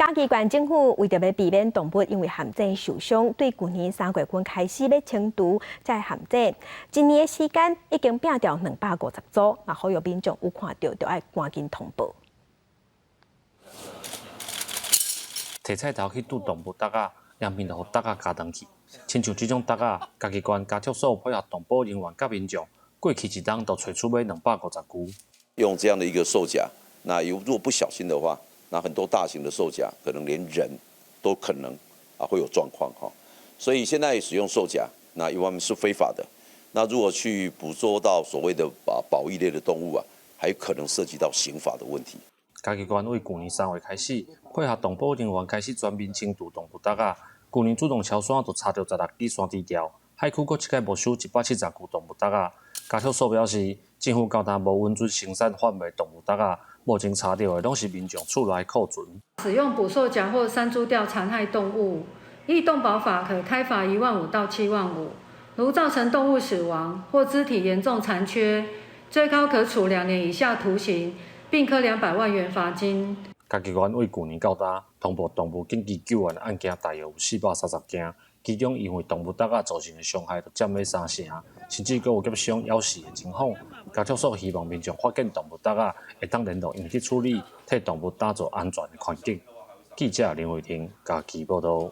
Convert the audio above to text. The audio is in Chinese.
嘉义县政府为着要避免动物因为旱灾受伤，对去年3月份开始要清除再旱灾。今年的时间已经拼掉250组，嘛呼吁民众有看到就要赶紧通报。摕菜头去拄动物搭啊，两边就互搭啊加登去。亲像这种搭啊，嘉义县家畜所配合动保人员甲民众，过去一冬都找出买250具。用这样的一个售价，那如果不小心的话，那很多大型的售价可能连人都可能会有状况哈。所以现在使用售价，那一方面是非法的。那如果去捕捉到所谓的保育类的动物啊，还有可能涉及到刑法的问题。嘉义县为去年3月开始，配合动保人员开始全面清除动物搭啊。去年主动超山就查到16支山猪条，海区阁一概没收170具动物搭啊。家畜所表示，政府交代无允准生产贩卖动物搭啊，目前查到的拢是民众厝内库存。使用捕兽夹或山猪吊残害动物，依动保法可开罚15000到7万5。如造成动物死亡或肢体严重残缺，最高可处2年以下徒刑，并科200万元罚金。嘉义县为去年到今，通报动物紧急救援案件大约有430件，其中因为动物搭啊造成的伤害就占了3成，甚至阁有夹伤咬死的情况。家畜所希望民众发现动物搭啊，会当联络因去处理，替动物打造安全的环境。记者林伟霆，嘉义报道。